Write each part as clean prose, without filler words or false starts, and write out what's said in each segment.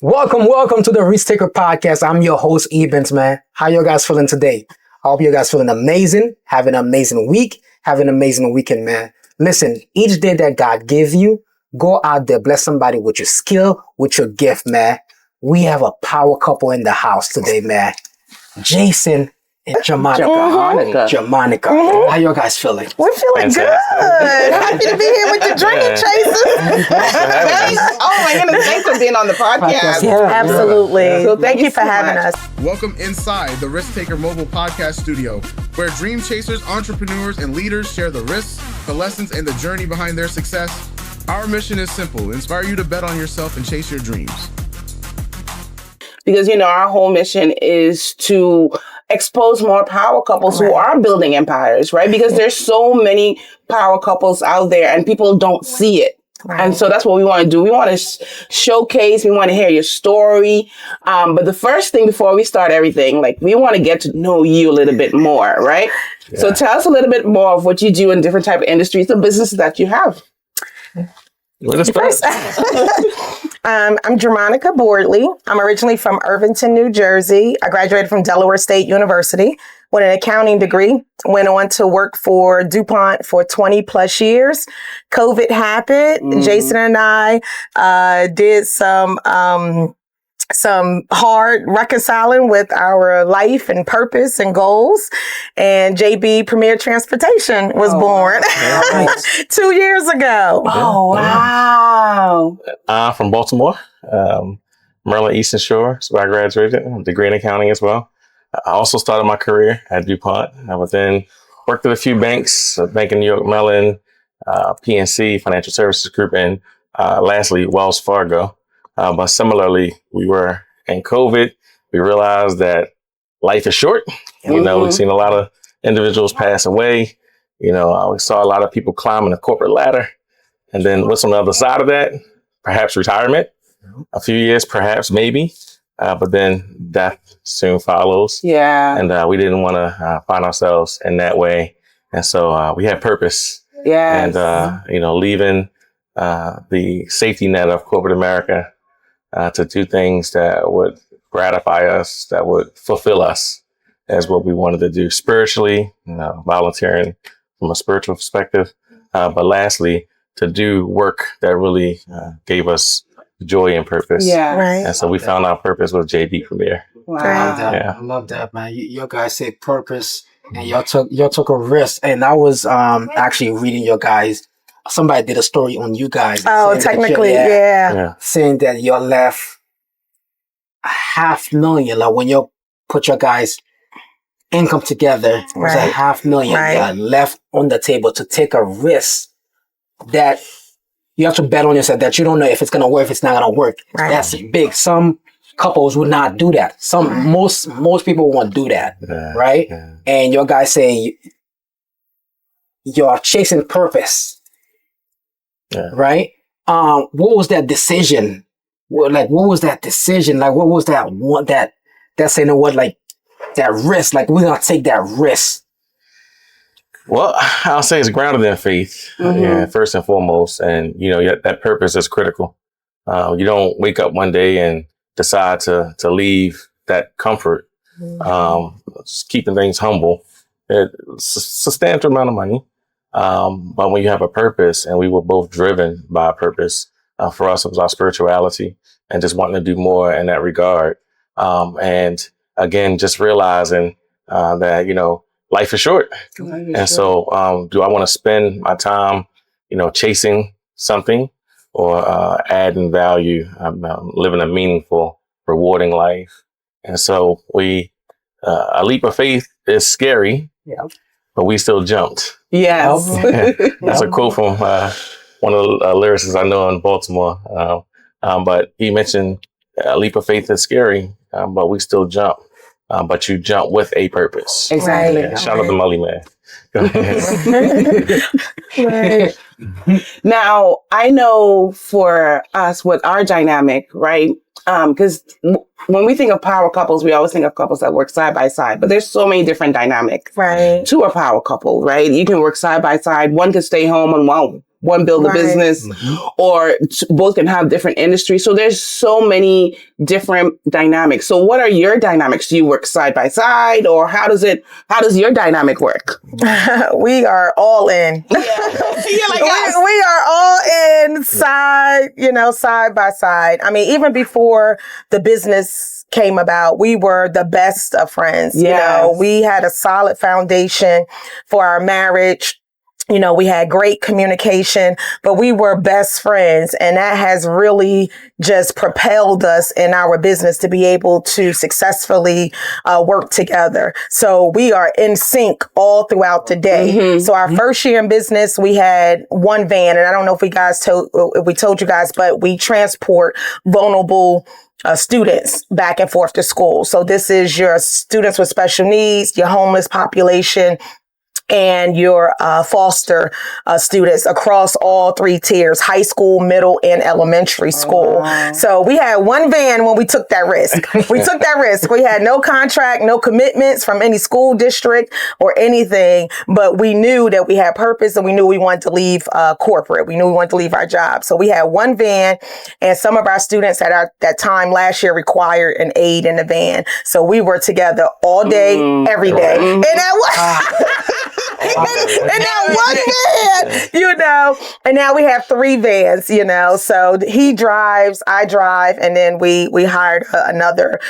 Welcome to the Risk Taker Podcast. I'm your host, Ebens, man. How you guys feeling today? I hope you guys feeling amazing, having an amazing week, having an amazing weekend, man. Listen, each day that God gives you, go out there, bless somebody with your skill, with your gift, man. We have a power couple in the house today, man. Jason and Jermonica. How you guys feeling? We're feeling good. Happy to be here with the Dream Chasers. Oh my goodness, thanks for being on the podcast. Yeah, absolutely. So thank you for having us. Welcome inside the Risk Taker Mobile Podcast Studio, where dream chasers, entrepreneurs, and leaders share the risks, the lessons, and the journey behind their success. Our mission is simple: inspire you to bet on yourself and chase your dreams. Because, our whole mission is to expose more power couples who are building empires, right? Because there's so many power couples out there and people don't see it. Right. And so that's what we want to do. We want to showcase, we want to hear your story. But the first thing before we start everything, we want to get to know you a little bit more, right? Yeah. So tell us a little bit more of what you do in different type of industries and businesses that you have. Let us start. I'm Jermonica Boardley. I'm originally from Irvington, New Jersey. I graduated from Delaware State University with an accounting degree. Went on to work for DuPont for 20 plus years. COVID happened. Jason and I did some hard reconciling with our life and purpose and goals. And JB Premier Transportation was born 2 years ago. Oh, wow. I'm from Baltimore, Maryland Eastern Shore. So I graduated, a degree in accounting as well. I also started my career at DuPont. I would then worked at a few banks, Bank of New York Mellon, PNC, Financial Services Group, and lastly, Wells Fargo. But similarly, we were in COVID. We realized that life is short. We've seen a lot of individuals pass away. We saw a lot of people climbing the corporate ladder. And then what's on the other side of that? Perhaps retirement, a few years, perhaps, maybe. But then death soon follows. Yeah. And we didn't want to find ourselves in that way. And so we had purpose. Yes. And, leaving the safety net of corporate America to do things that would gratify us, that would fulfill us as what we wanted to do spiritually, volunteering from a spiritual perspective. But lastly, to do work that really gave us joy and purpose. Yeah. Right. And so we found our purpose with JB Premier. Wow. I love that, man. You guys say purpose and y'all took a risk. And I was actually reading your guys. Somebody did a story on you guys. Oh, technically, yeah. Saying that you left $500,000. Like when you put your guys' income together, it was $500,000 that left on the table to take a risk that you have to bet on yourself, that you don't know if it's going to work, if it's not going to work. Right. That's big. Some couples would not do that. Most people won't do that, right? Yeah. And your guys saying you're chasing purpose. Yeah. Right? What was that decision? What was that decision? What was that one that saying that risk? We're gonna take that risk. Well, I'll say it's grounded in faith, first and foremost. And that purpose is critical. You don't wake up one day and decide to leave that comfort. Just keeping things humble. It's a substantial amount of money. But when you have a purpose, and we were both driven by a purpose, for us, it was our spirituality and just wanting to do more in that regard. And again, just realizing that, life is short. So do I want to spend my time, chasing something or adding value, living a meaningful, rewarding life? And so a leap of faith is scary. Yeah. But we still jumped. Yes. That's a quote from one of the lyricists I know in Baltimore. But he mentioned a leap of faith is scary, but we still jump. But you jump with a purpose. Exactly. Yeah, shout out to Mully Man. Go ahead. Now, I know for us with our dynamic, right? Because when we think of power couples, we always think of couples that work side by side, but there's so many different dynamics to a power couple, right? You can work side by side. One can stay home and one build a business, or both can have different industries. So there's so many different dynamics. So what are your dynamics? Do you work side by side, or how does your dynamic work? We are all in. Yeah. You're like us. We are all in side by side. I mean, even before the business came about, we were the best of friends. Yes. You know, we had a solid foundation for our marriage. You know, we had great communication, but we were best friends. And that has really just propelled us in our business to be able to successfully work together. So we are in sync all throughout the day. So our first year in business, we had one van. And I don't know if we told you guys, but we transport vulnerable students back and forth to school. So this is your students with special needs, your homeless population, and your foster students across all three tiers, high school, middle, and elementary school. So we had one van when we took that risk. We had no contract, no commitments from any school district or anything, but we knew that we had purpose, and we knew we wanted to leave corporate. We knew we wanted to leave our job. So we had one van, and some of our students at that time last year required an aide in the van. So we were together all day, every day. And that was... and that one van, you know, and now we have three vans, you know, so he drives, I drive, and then we hired another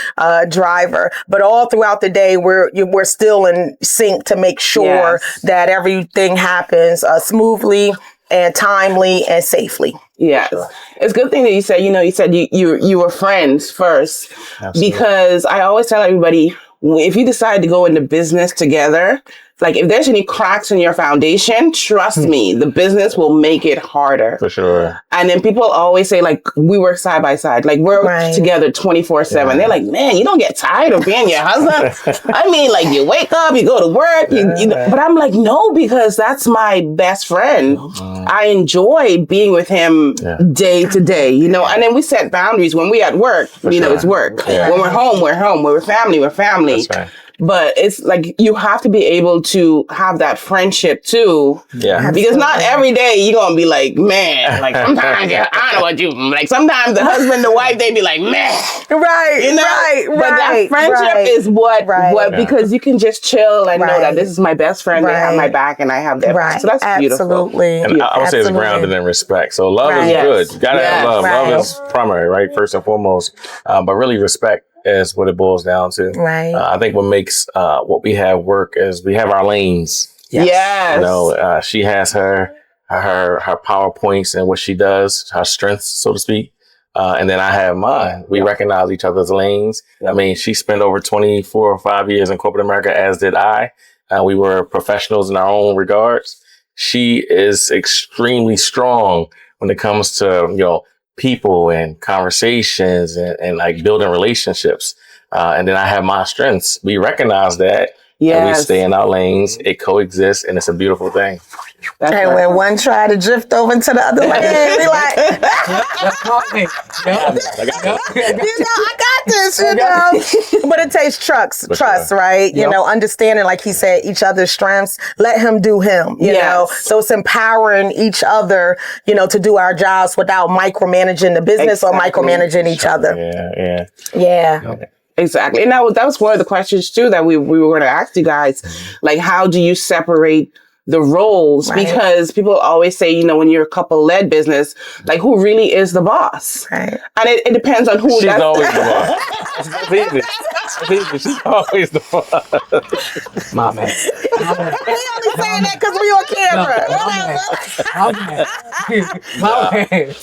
driver. But all throughout the day, we're still in sync to make sure that everything happens smoothly and timely and safely. Yes. Sure. It's a good thing that you said, you were friends first. Absolutely. Because I always tell everybody, if you decide to go into business together, like if there's any cracks in your foundation, trust me, the business will make it harder. For sure. And then people always say, like, we work side by side. Like, we're together 24/7. Yeah. They're like, man, you don't get tired of being your husband? I mean, like, you wake up, you go to work, you know. But I'm like, no, because that's my best friend. I enjoy being with him day to day, you know. And then we set boundaries. When we at work, you know, it's work. Yeah. When we're home, we're home. When we're family, we're family. That's right. But it's like you have to be able to have that friendship too. Yeah. Because not every day you're going to be like, man, like sometimes, I don't know what you, like sometimes the husband and the wife, they be like, man. Right. You know? Right. But that friendship is what because you can just chill and know that this is my best friend. They have my back and I have their back. So that's beautiful. Absolutely. And I would say it's grounded in respect. So love is good. You got to have love. Love is primary, right? First and foremost. But really respect is what it boils down to. Right. I think what makes what we have work is we have our lanes. Yes. You know, she has her PowerPoints and what she does, her strengths, so to speak. And then I have mine. We recognize each other's lanes. I mean, she spent over 24 or 5 years in corporate America, as did I. We were professionals in our own regards. She is extremely strong when it comes to, you know, people and conversations and like building relationships. And then I have my strengths. We recognize that. And we stay in our lanes. It coexists and it's a beautiful thing. And when one try to drift over into the other lane, we like, I got this, you know. But it takes trust, right? You know, understanding, like he said, each other's strengths. Let him do him, you know. So it's empowering each other, you know, to do our jobs without micromanaging the business or micromanaging each other. Yeah. Exactly. And that was one of the questions too that we were going to ask you guys. Like, how do you separate the roles? Because people always say, you know, when you're a couple-led business, like, who really is the boss? Right. And it depends on who. She's always the boss. It's easy. She's always the boss. My man. We only saying that because we on camera.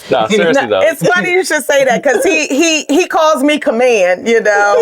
No, seriously though. It's funny you should say that because he calls me command, you know.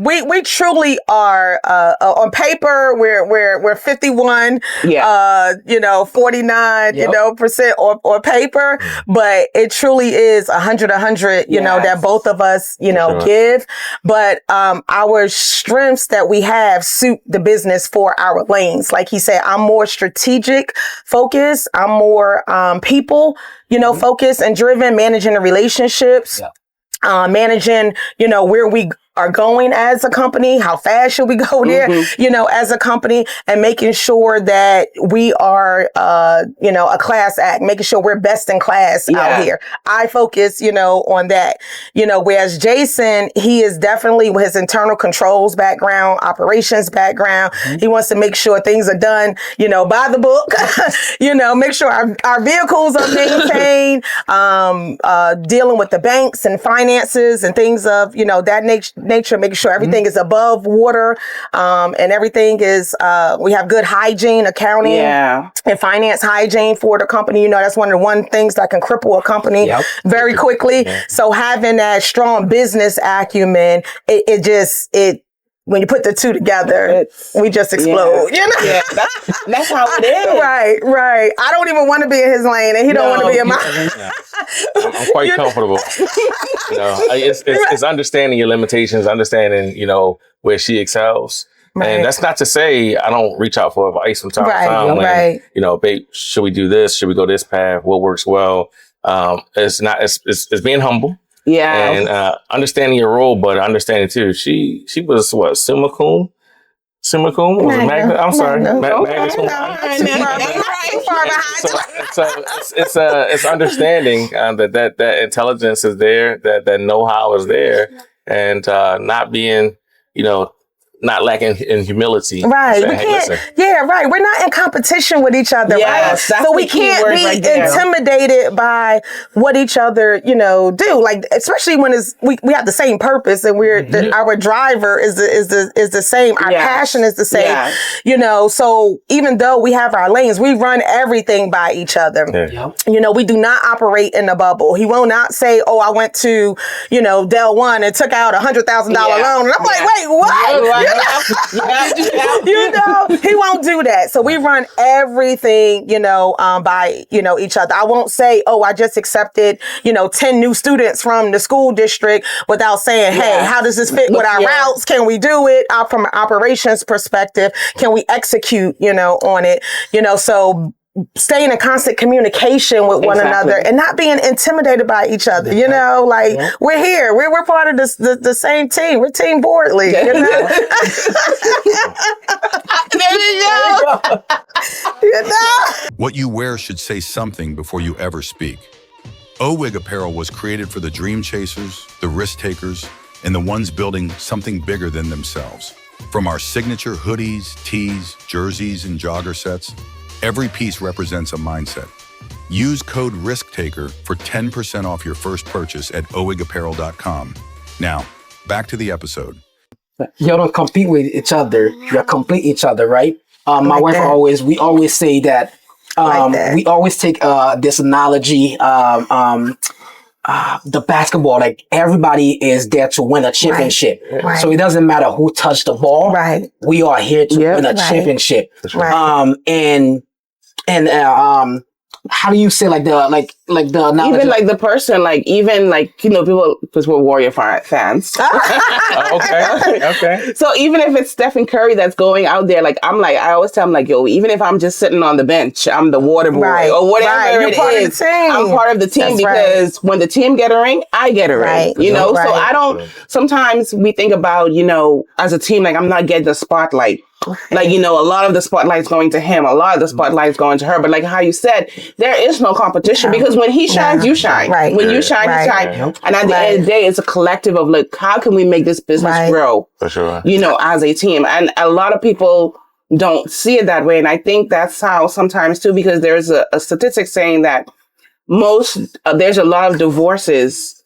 We truly are on paper we're 51, you know, 49, you know, percent on paper, but it truly is 100, you know, that both of us, you know, give. But our strengths that we have suit the business for our lanes. Like he said, I'm more strategic focused. I'm more people, you know, focused and driven, managing the relationships. Managing, you know, where we are going as a company, how fast should we go there, as a company, and making sure that we are, a class act, making sure we're best in class out here. I focus, on that, whereas Jason, he is definitely with his internal controls background, operations background. He wants to make sure things are done, by the book, make sure our vehicles are maintained, dealing with the banks and finances and things of, that nature, making sure everything is above water, and everything is, we have good hygiene, accounting and finance hygiene for the company. That's one of the things that can cripple a company very quickly. So having that strong business acumen, it when you put the two together, we just explode. Yeah, that's how it is. Right. I don't even want to be in his lane, and he don't want to be in mine. I'm quite comfortable. It's understanding your limitations, understanding, where she excels. Right. And that's not to say I don't reach out for advice from time to time. When, babe, should we do this? Should we go this path? What works well? It's being humble. Yeah. And understanding your role, but understanding too, she was what, summa cum? Summa cum? Was it magna? I'm sorry. Magna cum? So it's understanding that intelligence is there, that know-how is there, and not being, not lacking in humility. Right. Saying, We can't, right. We're not in competition with each other, right? So we can't be intimidated by what each other, do. Like, especially when we have the same purpose, and our driver is the same. Our passion is the same, so even though we have our lanes, we run everything by each other. We do not operate in a bubble. He will not say, oh, I went to, Del One and took out $100,000 loan. And I'm like, wait, what? He won't do that. So we run everything, by, each other. I won't say, oh, I just accepted, 10 new students from the school district without saying, hey, how does this fit with our routes? Can we do it from an operations perspective? Can we execute, on it? So staying in constant communication with one another and not being intimidated by each other, we're here, we're part of the same team. We're Team Boardley, There you go. What you wear should say something before you ever speak. O-Wig apparel was created for the dream chasers, the risk takers, and the ones building something bigger than themselves. From our signature hoodies, tees, jerseys, and jogger sets, every piece represents a mindset. Use code RISKTAKER for 10% off your first purchase at owigapparel.com. Now, back to the episode. You don't compete with each other. You complete each other, right? My wife we always say that, we always take this analogy, the basketball, like everybody is there to win a championship. Right. So it doesn't matter who touched the ball. Right. We are here to win a championship. Right. And how do you say like the analogy? Even like the person, like even like, people, because we're Warrior fans. Okay. So even if it's Stephen Curry that's going out there, I always tell him yo, even if I'm just sitting on the bench, I'm the water boy or whatever it is. I'm part of the team because when the team get a ring, I get a ring, So I don't, sometimes we think about, as a team, I'm not getting the spotlight. A lot of the spotlight's going to him, a lot of the spotlight's going to her. But like how you said, there is no competition because when he shines, you shine. Right. When you shine, you shine. And at the end of the day, it's a collective of how can we make this business grow? For sure. As a team. And a lot of people don't see it that way. And I think that's how sometimes too, because there's a statistic saying that there's a lot of divorces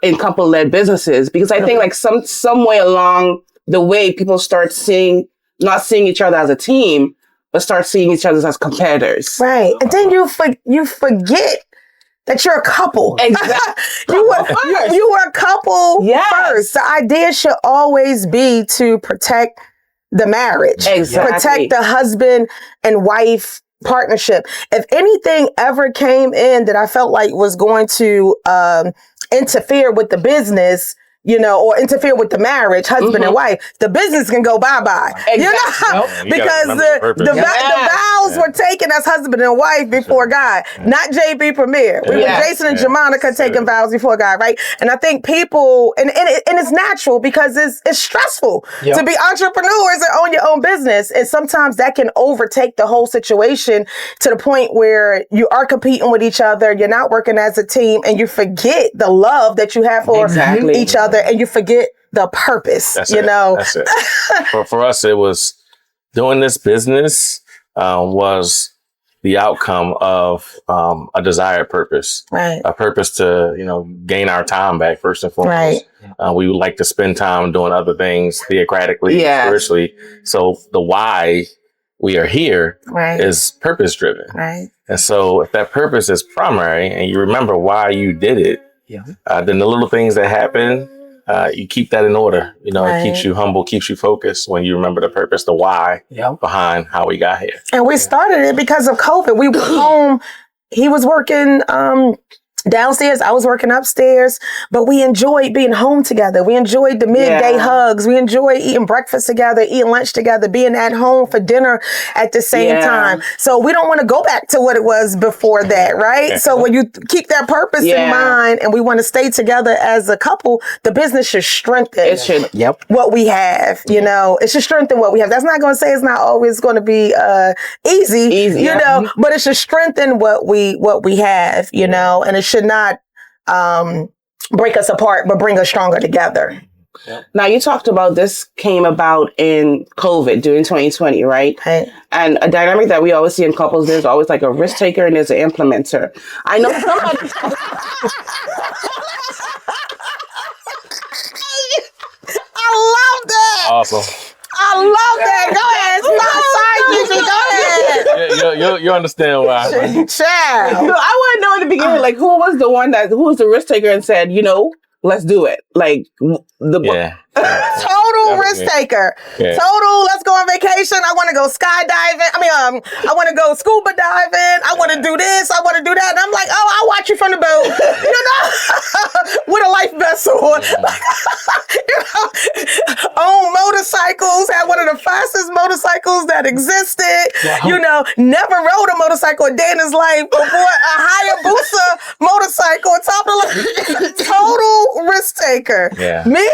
in couple-led businesses because I think some way along the way people start not seeing each other as a team, but start seeing each other as competitors. Right. And then you forget that you're a couple. Exactly. you were a couple first. The idea should always be to protect the marriage. Exactly. Protect the husband and wife partnership. If anything ever came in that I felt like was going to interfere with the business, or interfere with the marriage, husband and wife, the business can go bye-bye. Exactly. Because the vows were taken as husband and wife before God, not JB Premier. We were Jason and Jermonica taking vows before God, right? And I think people, and it's natural because it's stressful to be entrepreneurs and own your own business. And sometimes that can overtake the whole situation to the point where you are competing with each other, you're not working as a team, and you forget the love that you have for each other, and you forget the purpose. That's it. For us, it was doing this business was the outcome of a desired purpose, a purpose to gain our time back first and foremost. We would like to spend time doing other things theocratically, spiritually. So the why we are here is purpose driven. And so if that purpose is primary and you remember why you did it, then the little things that happen, you keep that in order. It keeps you humble, keeps you focused when you remember the purpose, the why behind how we got here. And we started it because of COVID. We were home. He was working downstairs, I was working upstairs, but we enjoyed being home together. We enjoyed the midday hugs. We enjoyed eating breakfast together, eating lunch together, being at home for dinner at the same time. So we don't want to go back to what it was before that, right? So when you keep that purpose in mind and we want to stay together as a couple, the business should strengthen what we have, it should strengthen what we have. That's not going to say it's not always going to be easy, but it should strengthen what we have, and it should not break us apart, but bring us stronger together. Now, you talked about this came about in COVID during 2020, right? And a dynamic that we always see in couples, there's always like a risk taker and there's an implementer. I know somebody... I love that! Awesome. I love that. Go ahead. Go ahead. You understand why. Child. I want to know in the beginning, like, who was the risk taker and said, let's do it. Like total risk taker. Total, let's go on vacation. I want to go skydiving. I want to go scuba diving. I want to do this. I want to do that. And I'm like, I'll watch you from the boat, with a life vest on. Own motorcycles, had one of the fastest motorcycles that existed. Never rode a motorcycle a day in his life before a Hayabusa motorcycle on top of total risk taker. Me,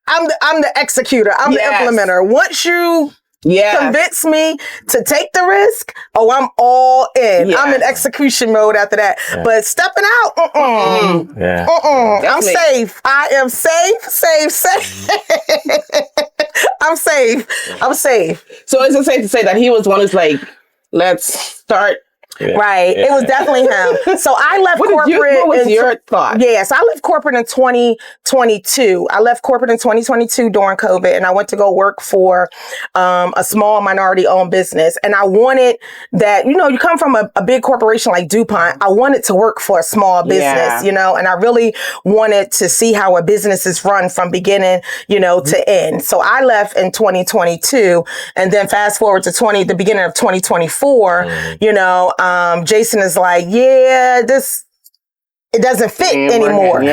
I'm the executor. I'm the implementer. Once you convince me to take the risk, I'm all in. I'm in execution mode after that. But stepping out, I'm safe. I am safe. I'm safe. So is it safe to say that he was one who's like, let's start? Right. It was definitely him. So I left corporate. What was your thought? Yes, I left corporate in 2022. I left corporate in 2022 during COVID, and I went to go work for a small minority-owned business. And I wanted that, you come from a big corporation like DuPont. I wanted to work for a small business, and I really wanted to see how a business is run from beginning, to end. So I left in 2022, and then fast forward to the beginning of 2024, Jason is like, it doesn't fit anymore.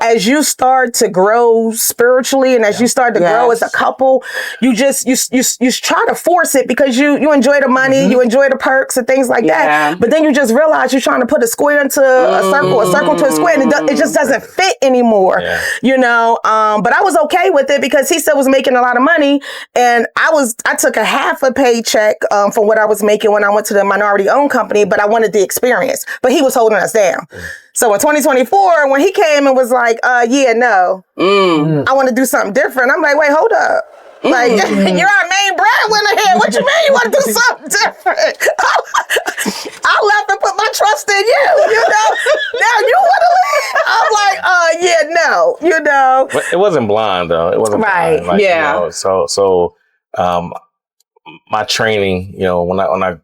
As you start to grow spiritually and as you start to grow as a couple, you try to force it because you enjoy the money, you enjoy the perks and things like that. But then you just realize you're trying to put a square into a circle to a square, and it just doesn't fit anymore. But I was okay with it because he still was making a lot of money, and I took a half a paycheck from what I was making when I went to the minority owned company, but I wanted the experience. But he was holding us down. So in 2024, when he came and was like, I want to do something different. I'm like, wait, hold up. Like, you're our main breadwinner here. What you mean you want to do something different? I left and put my trust in you, Now you want to leave? I'm like, But it wasn't blind, though. It wasn't blind. Like, So my training, when I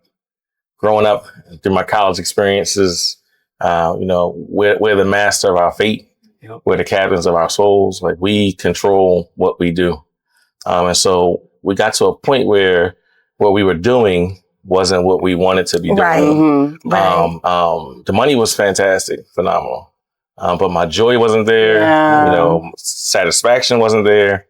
growing up through my college experiences, we're the master of our fate. We're the captains of our souls. Like, we control what we do. And so we got to a point where what we were doing wasn't what we wanted to be doing. The money was fantastic, phenomenal. But my joy wasn't there. satisfaction wasn't there.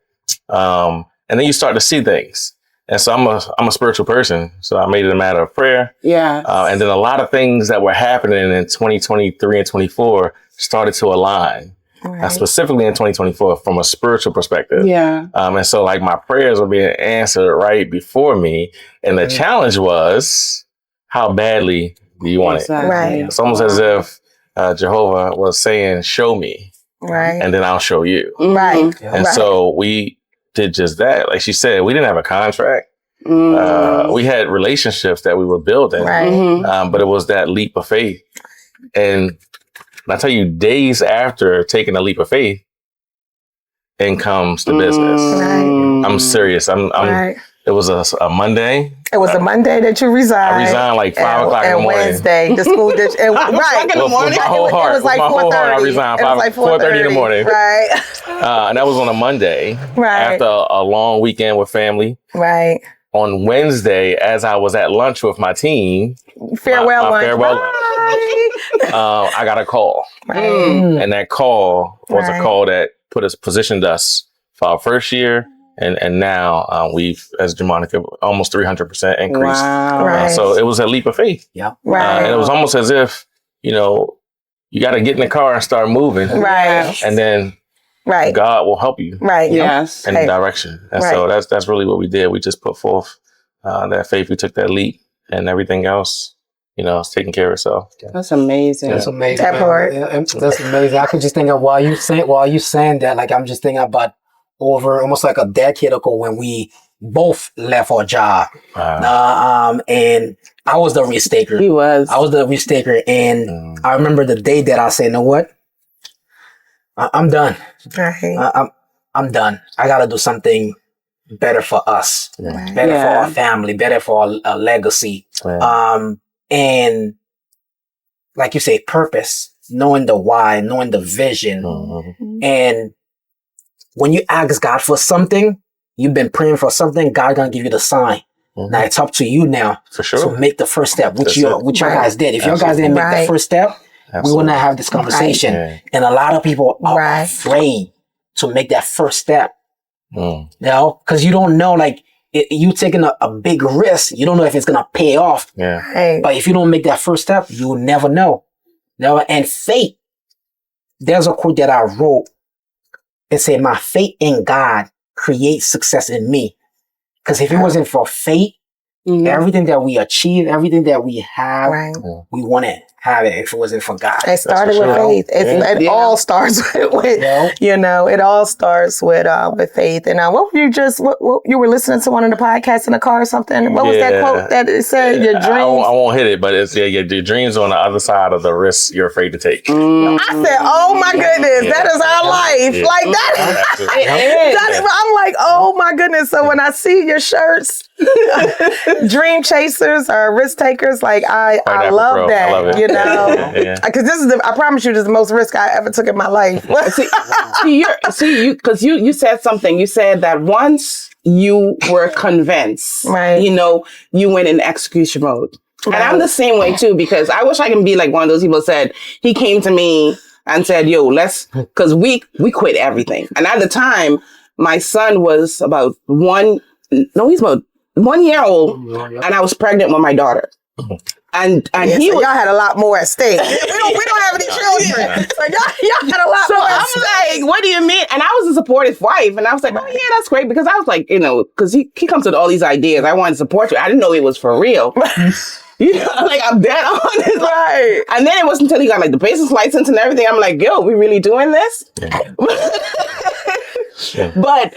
And then you start to see things. And so I'm a spiritual person. So I made it a matter of prayer. Yeah. And then a lot of things that were happening in 2023 and 24 started to align. Right. Specifically in 2024 from a spiritual perspective. Yeah. And so like my prayers were being answered right before me. And the challenge was, how badly do you want it? Right. It's almost as if Jehovah was saying, show me, Right. and then I'll show you. Right. And so we did just that. Like she said, we didn't have a contract. We had relationships that we were building, Right. but it was that leap of faith. And I tell you, days after taking a leap of faith, in comes the business. Right. I'm serious. Right. It was a Monday. It was a Monday that you resigned. I resigned like 5 o'clock in the morning. And Wednesday, the school district. Right. in the morning. With my whole heart. It was like with my whole heart, I 4:30. resigned It was like 4:30 in the morning. Right. And that was on a Monday. Right. After a long weekend with family. Right. On Wednesday, as I was at lunch with my team, Farewell my lunch. farewell Right. I got a call. Right. And that call was Right. a call that positioned us for our first year. And now we've, as Germonica, almost 300% increase. Wow. Right. So it was a leap of faith. Yeah. Right. And it was almost as if, you got to get in the car and start moving. Right. And then Right. God will help you Right. Yes. in the direction. And so that's really what we did. We just put forth that faith. We took that leap, and everything else, it's taking care of itself. That's amazing. That's amazing. That man. part. Yeah, that's amazing. I could just think of while you saying that, like I'm just thinking about over almost like a decade ago when we both left our job. And I was the risk taker. He was. I was the risk taker, and I remember the day that I said, "You know what? I'm done. Right. I'm done. I got to do something better for us, better for our family, better for our legacy." And like you say, purpose, knowing the why, knowing the vision. And when you ask God for something, you've been praying for something, God gonna give you the sign. Now it's up to you now For sure. to make the first step, which That's you guys did. If your guys didn't make the first step, we would not have this conversation. Right. And a lot of people are afraid to make that first step. Because you don't know, like you taking a big risk, you don't know if it's gonna pay off. Right. But if you don't make that first step, you'll never know. And faith. There's a quote that I wrote. It said, "My faith in God creates success in me." Because if it wasn't for faith, everything that we achieve, everything that we have, we wouldn't have it if it wasn't for God. It started with faith. It all starts with it all starts with faith. And what you were listening to one of the podcasts in the car or something? What was that quote that it said? Your dreams. I won't hit it, but it's your dreams on the other side of the risks you're afraid to take. I said, "Oh my goodness, that is our life." Like that. I'm like, "Oh my goodness." So when I see your shirts, Dream Chasers or Risk Takers, like I love that. I love it. Because this is I promise you, this is the most risk I ever took in my life. You said something. You said that once you were convinced, you went in execution mode. And I'm the same way too, because I wish I can be like one of those people said, he came to me and said, "Yo, because we quit everything." And at the time, my son was about 1 year old, and I was pregnant with my daughter. And he y'all had a lot more at stake. we don't have any children. So y'all had a lot more at stake. I'm like, "What do you mean?" And I was a supportive wife, and I was like, "Oh yeah, that's great," because I was like, because he comes with all these ideas. I wanted to support you. I didn't know it was for real. Like I'm dead on it. Right. And then it wasn't until he got like the business license and everything. I'm like, "Yo, we really doing this?" But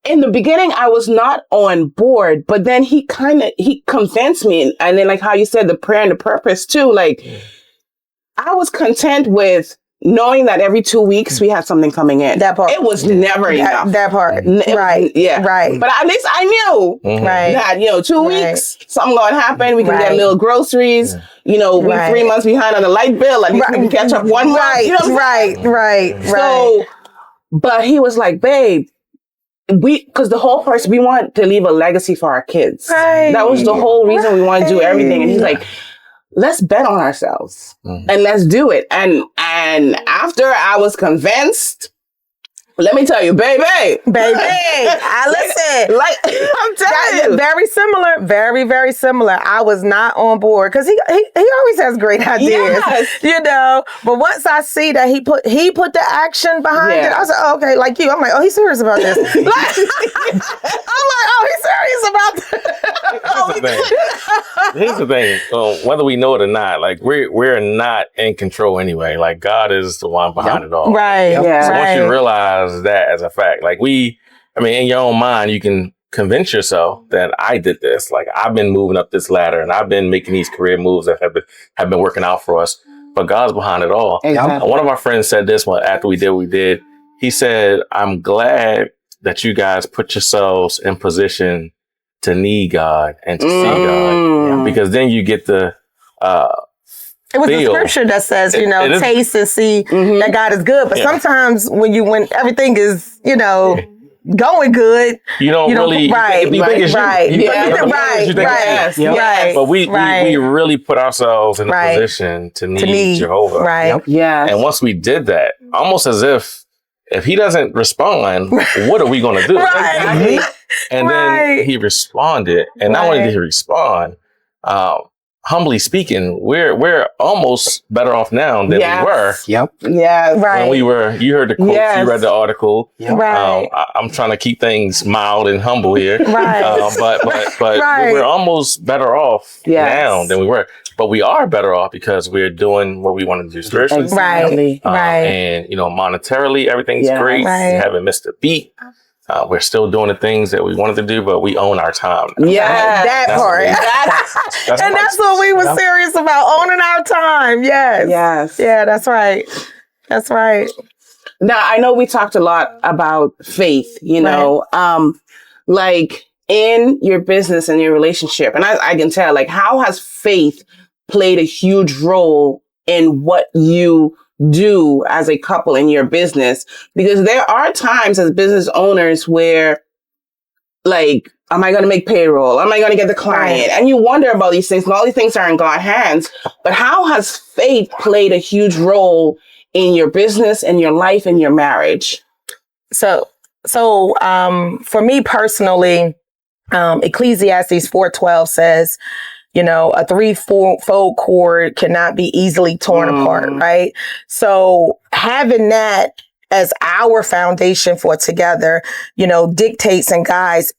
in the beginning, I was not on board, but then he convinced me. And then like how you said, the prayer and the purpose too, like I was content with knowing that every 2 weeks we had something coming in. That part. It was never enough. That part. Right. Yeah. Right. But at least I knew that, 2 weeks, something going to happen. We can get little groceries. We 3 months behind on the light bill. At least we can catch up 1 month. Right. So, but he was like, "Babe, because the whole person, we want to leave a legacy for our kids." Right. That was the whole reason we want to do everything. And he's like, "Let's bet on ourselves and let's do it." And after I was convinced, Let me tell you, baby. I listen. Like I'm telling you, very similar, very, very similar. I was not on board because he always has great ideas, Yes. you know. But once I see that he put the action behind it, I was like, oh, okay, like you. I'm like, oh, he's serious about this. I'm like, oh, he's serious about this. Here's the thing. Whether we know it or not, like we're not in control anyway. Like God is the one behind it all. Right. Yeah. So once you Right. realize that as a fact, like in your own mind, you can convince yourself that I did this. Like I've been moving up this ladder and I've been making these career moves that have been working out for us. But God's behind it all. Exactly. One of our friends said this one after we did what we did. He said, I'm glad that you guys put yourselves in position to need God and to see God. Because then you get the It was feel. a scripture that says, It is. taste and see that God is good. But sometimes when everything is, going good, you don't really right, be big as you. right, You yeah, think you're big as you think right, you are. right. But we really put ourselves in a Right. position to need Jehovah. Right. Yes. And once we did that, almost as if he doesn't respond, what are we going to do? Right. And Right. then he responded. And not only did he respond, humbly speaking, we're almost better off now than we were. Yep. Yeah. Right. When you heard the quotes, Yes. you read the article. Right. I'm trying to keep things mild and humble here. Right. But Right. we're almost better off Yes. now than we were. But we are better off because we're doing what we want to do spiritually. Exactly. Right. And, monetarily, everything's Yeah. great. Right. We haven't missed a beat. We're still doing the things that we wanted to do, but we own our time. Yeah. That That's part. That's And that's what we were serious about, owning our time. Yes. Yes. Yeah, that's right. That's right. Now, I know we talked a lot about faith, like in your business and your relationship. And I can tell, like, how has faith played a huge role in what you do as a couple in your business? Because there are times as business owners where, like, am I going to make payroll? Am I going to get the client? And you wonder about these things. And all these things are in God's hands. But how has faith played a huge role in your business and your life and your marriage? So for me personally, Ecclesiastes 4:12 says, a threefold cord cannot be easily torn apart, right? So having that as our foundation for together, dictates and guides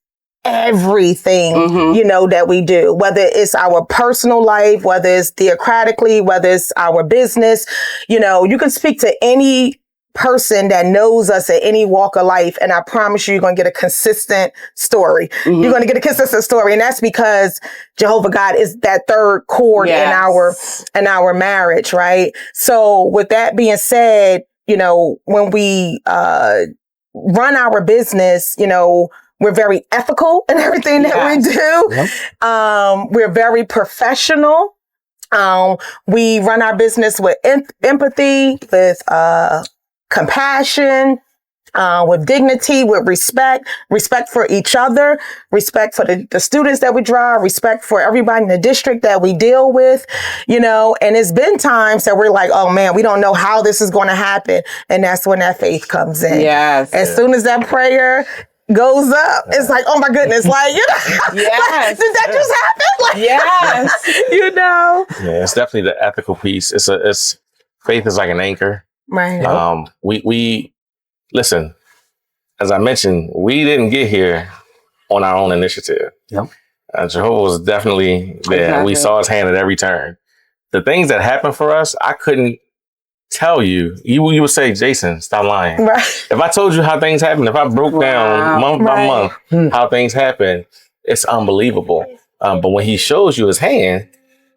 everything, that we do, whether it's our personal life, whether it's theocratically, whether it's our business, you can speak to any person that knows us at any walk of life, and I promise you're going to get a consistent story. You're going to get a consistent story, and that's because Jehovah God is that third cord in our marriage, right? So with that being said, when we run our business, we're very ethical in everything that we do. Yep. We're very professional. We run our business with empathy, with compassion, with dignity, with respect for each other, respect for the students that we drive, respect for everybody in the district that we deal with, and it's been times that we're like, oh man, we don't know how this is going to happen. And that's when that faith comes in. Yes. As soon as that prayer goes up, it's like, oh my goodness, like, yes. Did that just happen? Like, yes. Yeah, it's definitely the ethical piece. It's faith is like an anchor. Right. We listen, as I mentioned, we didn't get here on our own initiative. Yep. Jehovah was definitely there. Exactly. We saw his hand at every turn. The things that happened for us, I couldn't tell you. You would say, Jason, stop lying. Right. If I told you how things happened, if I broke down month by month how things happen, it's unbelievable. But when he shows you his hand,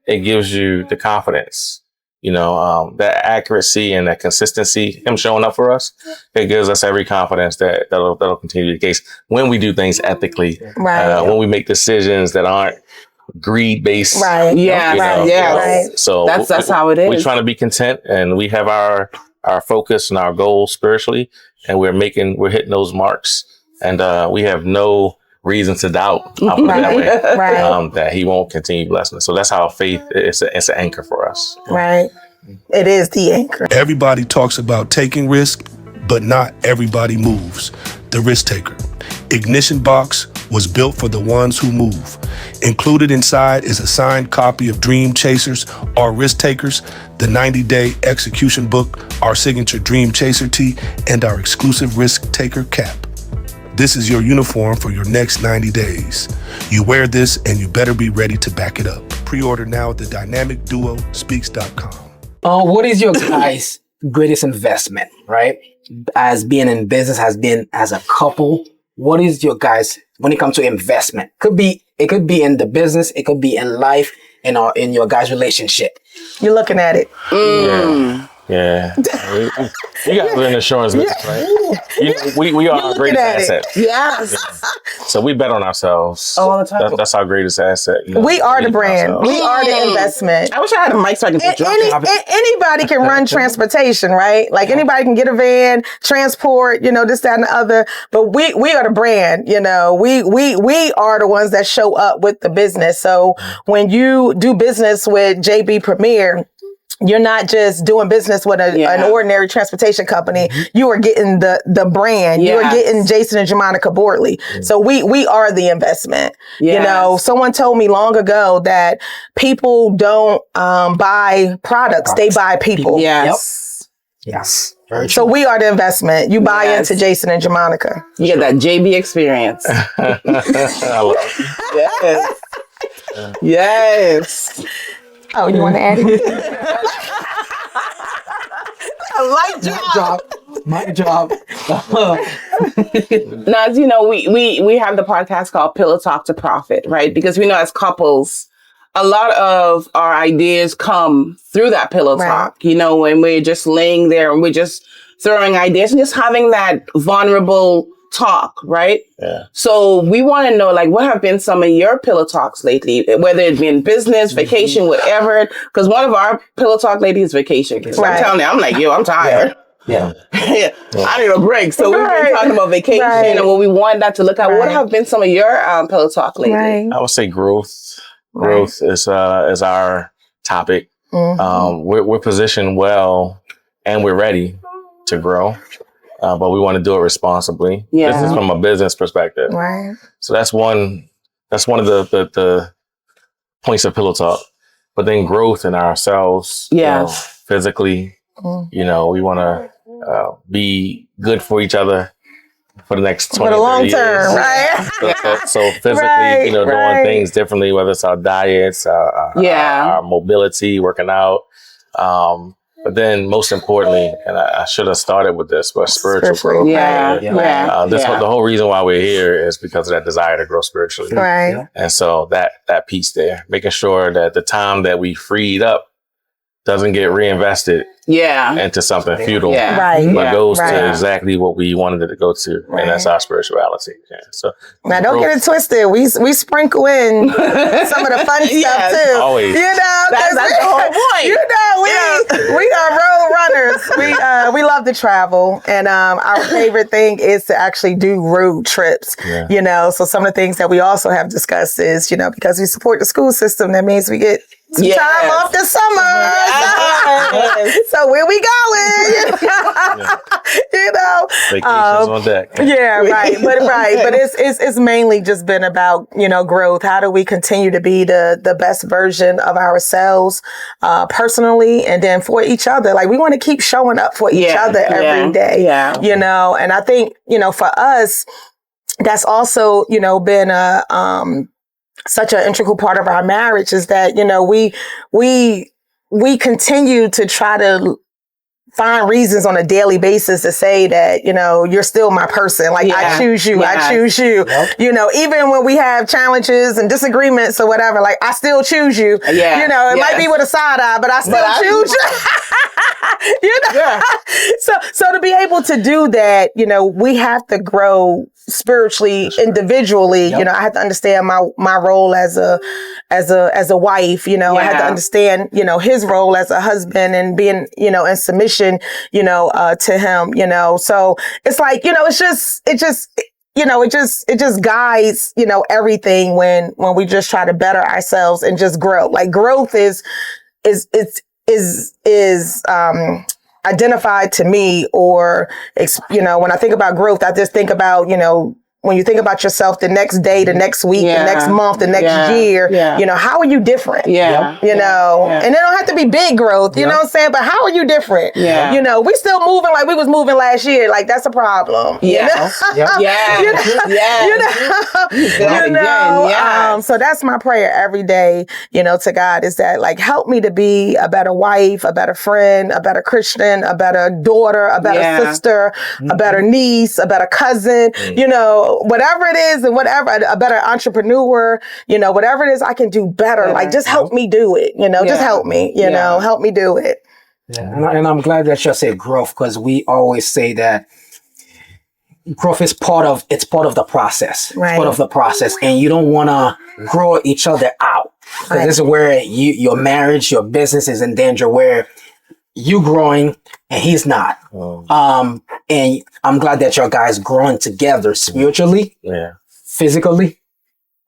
it gives you the confidence. That accuracy and that consistency, him showing up for us, it gives us every confidence that'll continue to be the case when we do things ethically, when we make decisions that aren't greed based. Right. Yeah. Right. So that's how it is. We're trying to be content, and we have our focus and our goals spiritually, and we're hitting those marks, and we have no reason to doubt, I'll put it that way, that he won't continue blessing us. So that's how faith is an anchor for us. Right. It is the anchor. Everybody talks about taking risk, but not everybody moves. The Risk Taker. Ignition Box was built for the ones who move. Included inside is a signed copy of Dream Chasers, our Risk Takers, the 90-day execution book, our signature Dream Chaser tee, and our exclusive Risk Taker cap. This is your uniform for your next 90 days. You wear this and you better be ready to back it up. Pre-order now at thedynamicduospeaks.com. What is your guys' greatest investment, right? As being in business, as being as a couple, what is your guys when it comes to investment? It could be in the business, it could be in life, in your guys' relationship. You're looking at it. Yeah. You guys are in the insurance business, right? We are our greatest asset. Yes. So we bet on ourselves all the time. That's our greatest asset. We are the brand. We are the investment. I wish I had a mic so I could Anybody can run transportation, right? Like anybody can get a van, transport, this, that, and the other. But we are the brand, We are the ones that show up with the business. So when you do business with JB Premier, you're not just doing business with an ordinary transportation company. You are getting the brand. You are getting Jason and Jermonica Boardley. So we are the investment. Someone told me long ago that people don't buy products. They buy people. Yes. Yep. Yes. So we are the investment. You buy into Jason and Jermonica. You get that JB experience. I love it. Yes. Yes. Oh, you want to add it? My job. Now, as you know, we have the podcast called Pillow Talk to Profit, right? Because we know as couples, a lot of our ideas come through that pillow talk, when we're just laying there and we're just throwing ideas and just having that vulnerable talk, right? Yeah. So we want to know, what have been some of your pillow talks lately, whether it be in business, vacation, whatever. Because one of our pillow talk lately is vacation. I'm telling you, I'm like, I'm tired. Yeah. I need a break. So we've been talking about vacation and what we want that to look at. What have been some of your pillow talk lately? I would say growth. Growth is our topic. Mm-hmm. We're positioned well and we're ready to grow. But we want to do it responsibly. Yeah. This is from a business perspective. Right. So that's one of the points of pillow talk. But then growth in ourselves, physically, we want to be good for each other for the next 20 for the long term, years. right? So physically, doing things differently, whether it's our diets, our mobility, working out. But then most importantly, and I should have started with this, but spiritual growth. The whole reason why we're here is because of that desire to grow spiritually. Right. And so that piece there, making sure that the time that we freed up doesn't get reinvested into something futile, but goes to exactly what we wanted it to go to, and that's our spirituality. Yeah. So now, don't get it twisted. We sprinkle in some of the fun stuff too. Always, that's the whole point. We are road runners. We love to travel, and our favorite thing is to actually do road trips. Yeah. So some of the things that we also have discussed is because we support the school system, that means we get some time off the summer. So where we going? Vacations on deck. Yeah, right. But it's mainly just been about, growth. How do we continue to be the best version of ourselves, personally, and then for each other? Like, we want to keep showing up for each other every day. Yeah. And I think, for us, that's also, been such an integral part of our marriage, is that, we continue to try to find reasons on a daily basis to say that, you're still my person. Like, I choose you. I choose you. Yep. Even when we have challenges and disagreements or whatever, like, I still choose you. Yeah. It might be with a side eye, but I still choose you. So to be able to do that, we have to grow spiritually, individually. Yep. I had to understand my role as a wife. I had to understand, his role as a husband, and being, in submission, to him. So it's like, it just guides, everything when we just try to better ourselves and just grow. Like, growth is identified to me, or, when I think about growth, I just think about, when you think about yourself the next day, the next week, the next month, the next year, how are you different? And it don't have to be big growth, you know what I'm saying? But how are you different? We still moving like we was moving last year. Like, that's a problem. So that's my prayer every day, to God, is that, like, help me to be a better wife, a better friend, a better Christian, a better daughter, a better sister, a better niece, a better cousin, whatever it is, and whatever, a better entrepreneur, whatever it is I can do better. Like, just help me do it, just help me, help me do it. Yeah. And I'm glad that you say growth, because we always say that growth is part of the process. Right. It's part of the process. And you don't want to grow each other out. Right. This is where your marriage, your business is in danger, where you growing and he's not. And I'm glad that your guys growing together spiritually, physically,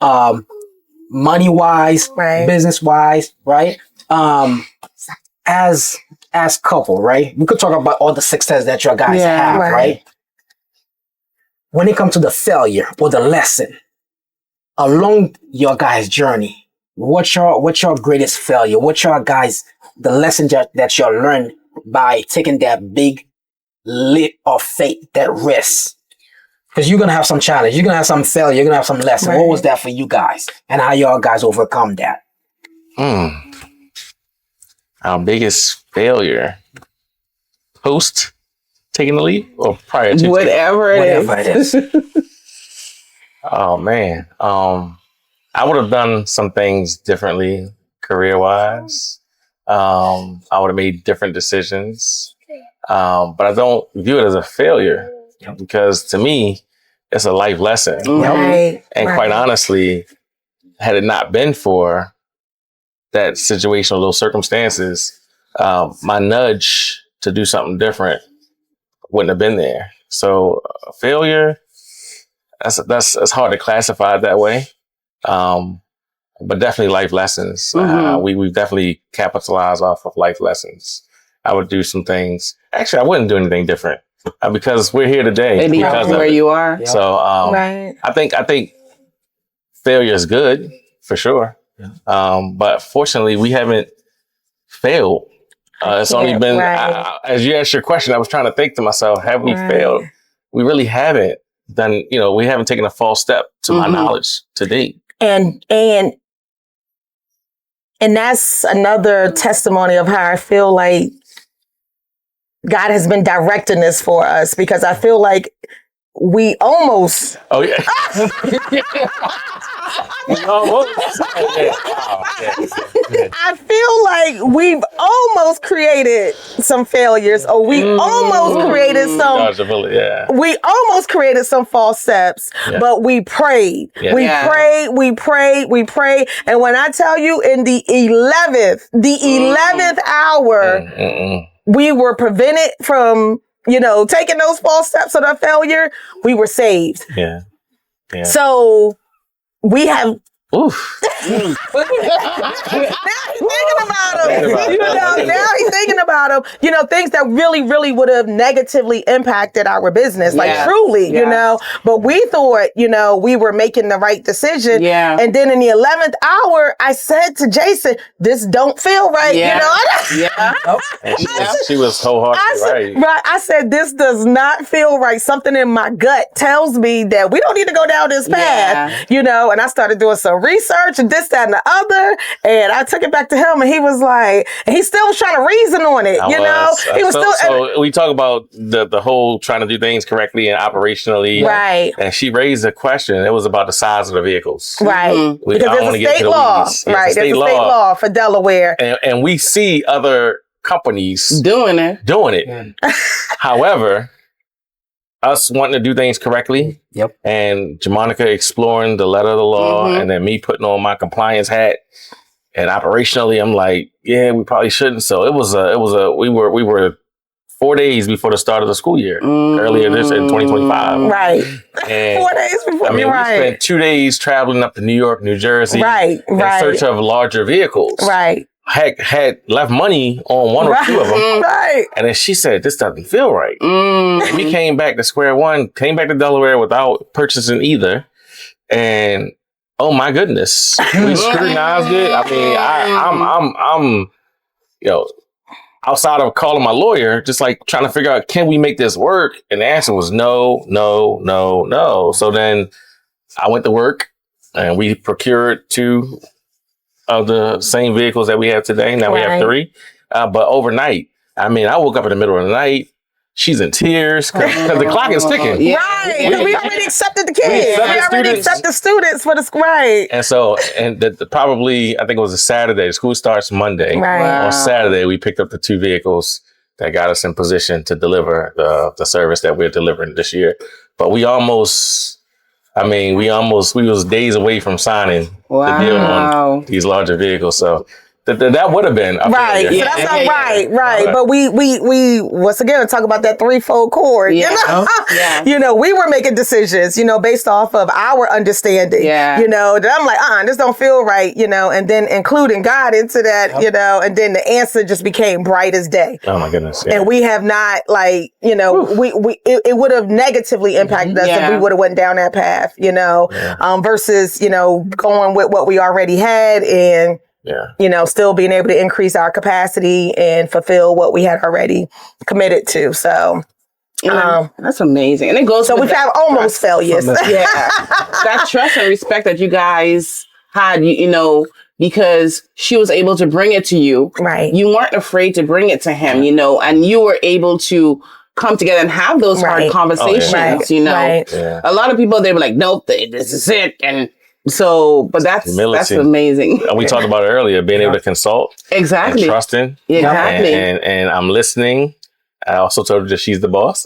money wise, business wise, right? As couple, right? We could talk about all the success that your guys have, right? When it comes to the failure or the lesson along your guys' journey, what's your greatest failure? What's your guys' the lesson that you learned by taking that big leap of faith, that risk? Because you're going to have some challenge. You're going to have some failure. You're going to have some lesson. Right. What was that for you guys? And how y'all guys overcome that? Our biggest failure. Post taking the leap or prior to? Whatever it is. Oh, man. I would have done some things differently career-wise. I would have made different decisions. But I don't view it as a failure, because to me, it's a life lesson. Right. And quite honestly, had it not been for that situation or those circumstances, my nudge to do something different wouldn't have been there. So failure, that's hard to classify it that way. But definitely life lessons. We've definitely capitalized off of life lessons. I would do some things. Actually, I wouldn't do anything different because we're here today. Maybe because where you are. Yeah. So I think failure is good for sure. But fortunately, we haven't failed. It's only been, as you asked your question, I was trying to think to myself, have we failed? We really haven't done, we haven't taken a false step to my knowledge to date. And that's another testimony of how I feel like God has been directing this for us, because I feel like we almost. Oh, yeah. I feel like we've almost created some failures, or we almost created some. We almost created some false steps, but we prayed. We prayed. And when I tell you, in the 11th hour, we were prevented from, taking those false steps of the failure. We were saved. Yeah. So we have. Oof. Now he's thinking about him. Now he's thinking about him. Things that really, really would have negatively impacted our business, truly, But we thought, we were making the right decision. Yeah. And then in the 11th hour, I said to Jason, "This don't feel right." And she was wholeheartedly right. I said, "This does not feel right. Something in my gut tells me that we don't need to go down this path." And I started doing some research and this, that, and the other. And I took it back to him, and he was like, and he still was trying to reason on it, He was So we talk about the whole trying to do things correctly and operationally. Right. And she raised a question. It was about the size of the vehicles. Right. Because there's a state law. Right. There's a state law for Delaware. And we see other companies doing it. However, us wanting to do things correctly, and Jermonica exploring the letter of the law, and then me putting on my compliance hat, and operationally, I'm like, we probably shouldn't. So we were 4 days before the start of the school year, earlier in 2025. Right. And 4 days before. we spent 2 days traveling up to New York, New Jersey, in search of larger vehicles. Right. had left money on one or two of them. Right. And then she said, this doesn't feel right. And we came back to square one, came back to Delaware without purchasing either. And oh my goodness, we scrutinized it. I mean, I'm outside of calling my lawyer, just like trying to figure out, can we make this work? And the answer was no. So then I went to work and we procured 2 of the same vehicles that we have today. Now we have 3. But overnight, I mean, I woke up in the middle of the night. She's in tears because the clock is ticking. Right. We already accepted the kids. We already accepted the students for the right. And so, probably, I think it was a Saturday. School starts Monday. Right. Wow. On Saturday, we picked up the 2 vehicles that got us in position to deliver the service that we're delivering this year. But we was days away from signing the deal on these larger vehicles. So that would have been right. So that's not right. But we once again talk about that threefold cord. Yeah. You know, we were making decisions, based off of our understanding. Yeah. That I'm like, this don't feel right. And then including God into that. And then the answer just became bright as day. Oh my goodness. Yeah. And we have not it would have negatively impacted us if we would have went down that path. Versus going with what we already had and. Yeah. Still being able to increase our capacity and fulfill what we had already committed to. So that's amazing. And it goes so we've had almost failures. Yeah. That trust and respect that you guys had, because she was able to bring it to you. Right. You weren't afraid to bring it to him, and you were able to come together and have those hard conversations, Right. Yeah. A lot of people, they were like, nope, this is it. And so, but that's amazing. We talked about it earlier, being able to consult. Exactly. And trusting. Exactly. And I'm listening. I also told her that she's the boss.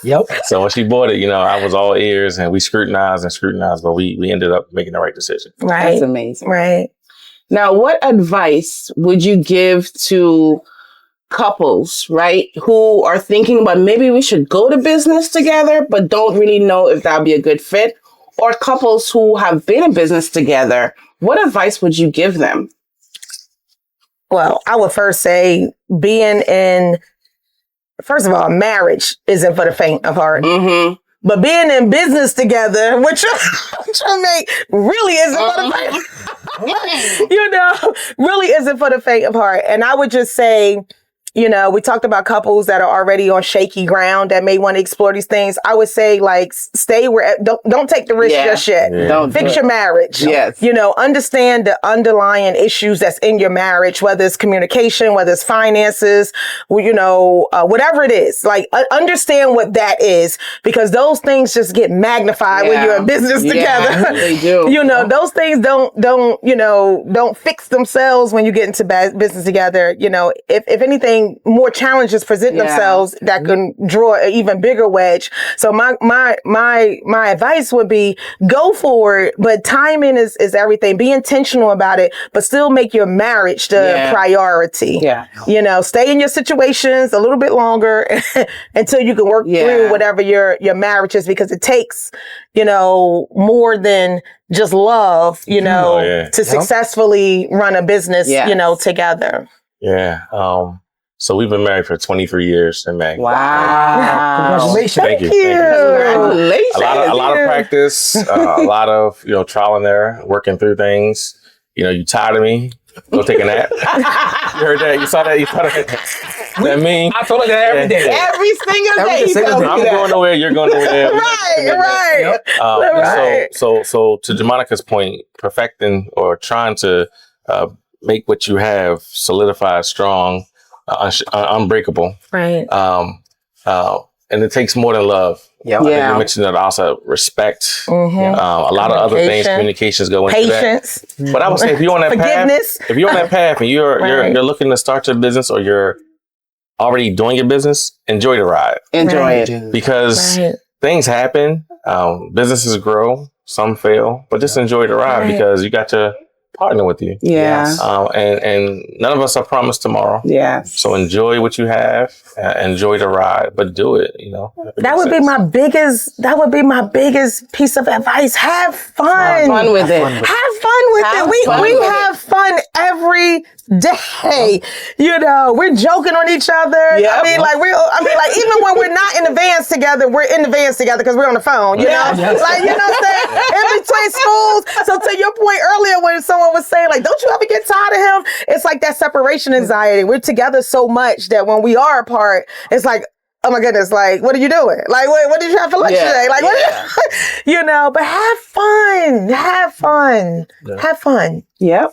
Yep. So when she bought it, I was all ears and we scrutinized, but we ended up making the right decision. Right. That's amazing. Right. Now, what advice would you give to couples, right, who are thinking about maybe we should go to business together, but don't really know if that'd be a good fit? Or couples who have been in business together, what advice would you give them? Well, I would first say first of all, marriage isn't for the faint of heart. Mm-hmm. But being in business together, which really isn't for the faint. Really isn't for the faint of heart. And I would just say, we talked about couples that are already on shaky ground that may want to explore these things. I would say, stay where, don't take the risk just yet. Yeah. Don't fix your marriage. Yes. Understand the underlying issues that's in your marriage, whether it's communication, whether it's finances, whatever it is. Understand what that is, because those things just get magnified when you're in business together. They do. Those things don't fix themselves when you get into business together. If anything, more challenges present themselves that can draw an even bigger wedge. So my advice would be go for it, but timing is everything. Be intentional about it, but still make your marriage the priority. Yeah. Stay in your situations a little bit longer until you can work through whatever your marriage is, because it takes, more than just love, to successfully run a business, together. Yeah. So we've been married for 23 years in May. Wow. Congratulations. Thank you. Congratulations. A lot of practice, a lot of, trial and error, working through things. You tired of me? Go take a nap. You heard that? You saw that? That mean? I feel like that every day. Every single day. I'm going nowhere. You're going nowhere. Right. So to Jermonica's point, perfecting or trying to make what you have solidified, strong, unbreakable. Right. And it takes more than love. Yeah. I think you mentioned that also respect. Mm-hmm. A lot of other things, communications go into patience. that. But I would say if you're on that forgiveness. path, and you're looking to start your business, or you're already doing your business, enjoy the ride. Enjoy it. Because things happen, businesses grow, some fail, but just enjoy the ride because you got to partner with you. Yeah. And none of us are promised tomorrow. Yeah. So enjoy what you have, enjoy the ride, but do it, That would be my biggest piece of advice. Have fun. Have fun with it. Have fun with it. We have fun every day. You know, we're joking on each other. Yep. I mean, like even when we're not in the vans together, we're in the vans together because we're on the phone. You know, like you know what I'm saying? In between schools. So to your point earlier, when someone was saying like, "Don't you ever get tired of him?" It's like that separation anxiety. We're together so much that when we are apart, it's like, oh my goodness, like, what are you doing? Like, what did you have for lunch today? Like, what you know, but have fun. Have fun. Yeah. Have fun. Yep.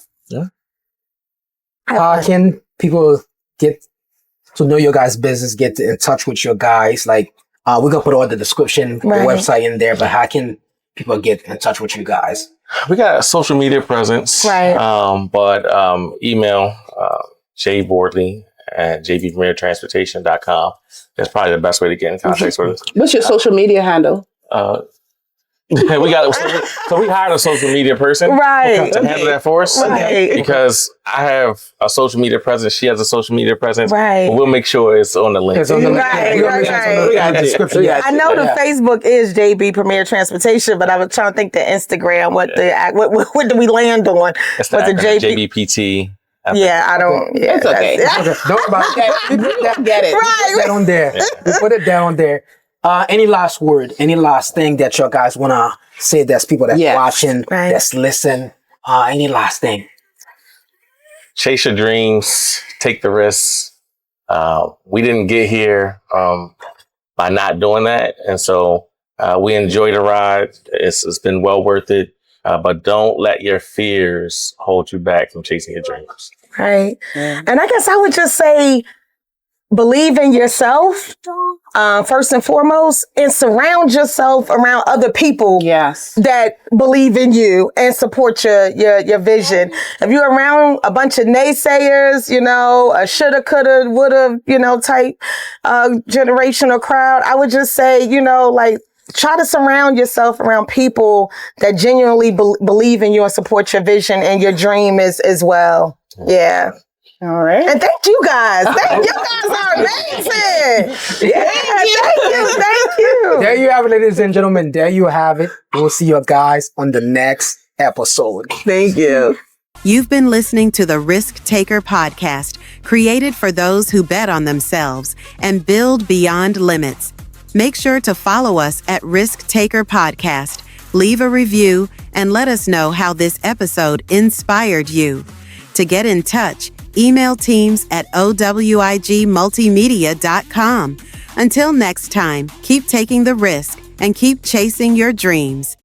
How can people get to know your guys' business, get in touch with your guys? Like, we're going to put all the description, the website in there, but how can people get in touch with you guys? We got a social media presence, Right. But email jboardley at jbpremiertransportation.com. That's probably the best way to get in contact with us. What's your social media handle? We hired a social media person to handle that for us. Right. Because I have a social media presence, she has a social media presence. Right. But we'll make sure it's on the link. It's on the link. Right. We got the description. I know the Facebook is JB Premier Transportation, but I was trying to think the Instagram. What do we land on? It's the JBPT. Yeah, I don't. Yeah, it's okay. Don't about it. Get it. Right. Put that on there. We put it down there. Any last word? Any last thing that you guys want to say? That's people that's watching, that's listening. Any last thing? Chase your dreams. Take the risks. We didn't get here by not doing that, and so we enjoy the ride. It's been well worth it. But don't let your fears hold you back from chasing your dreams. Right. And I guess I would just say, believe in yourself, first and foremost, and surround yourself around other people that believe in you and support your vision. If you're around a bunch of naysayers, you know, a shoulda, coulda, woulda, you know, type generation or crowd, I would just say, you know, like, try to surround yourself around people that genuinely believe in you and support your vision and your dream as well. Yeah. All right. And thank you guys. You guys are amazing. Thank you. There you have it, ladies and gentlemen. There you have it. We'll see you guys on the next episode. Thank you. You've been listening to the Risk Taker Podcast, created for those who bet on themselves and build beyond limits. Make sure to follow us at Risk Taker Podcast, leave a review, and let us know how this episode inspired you. To get in touch, email teams at owigmultimedia.com. Until next time, keep taking the risk and keep chasing your dreams.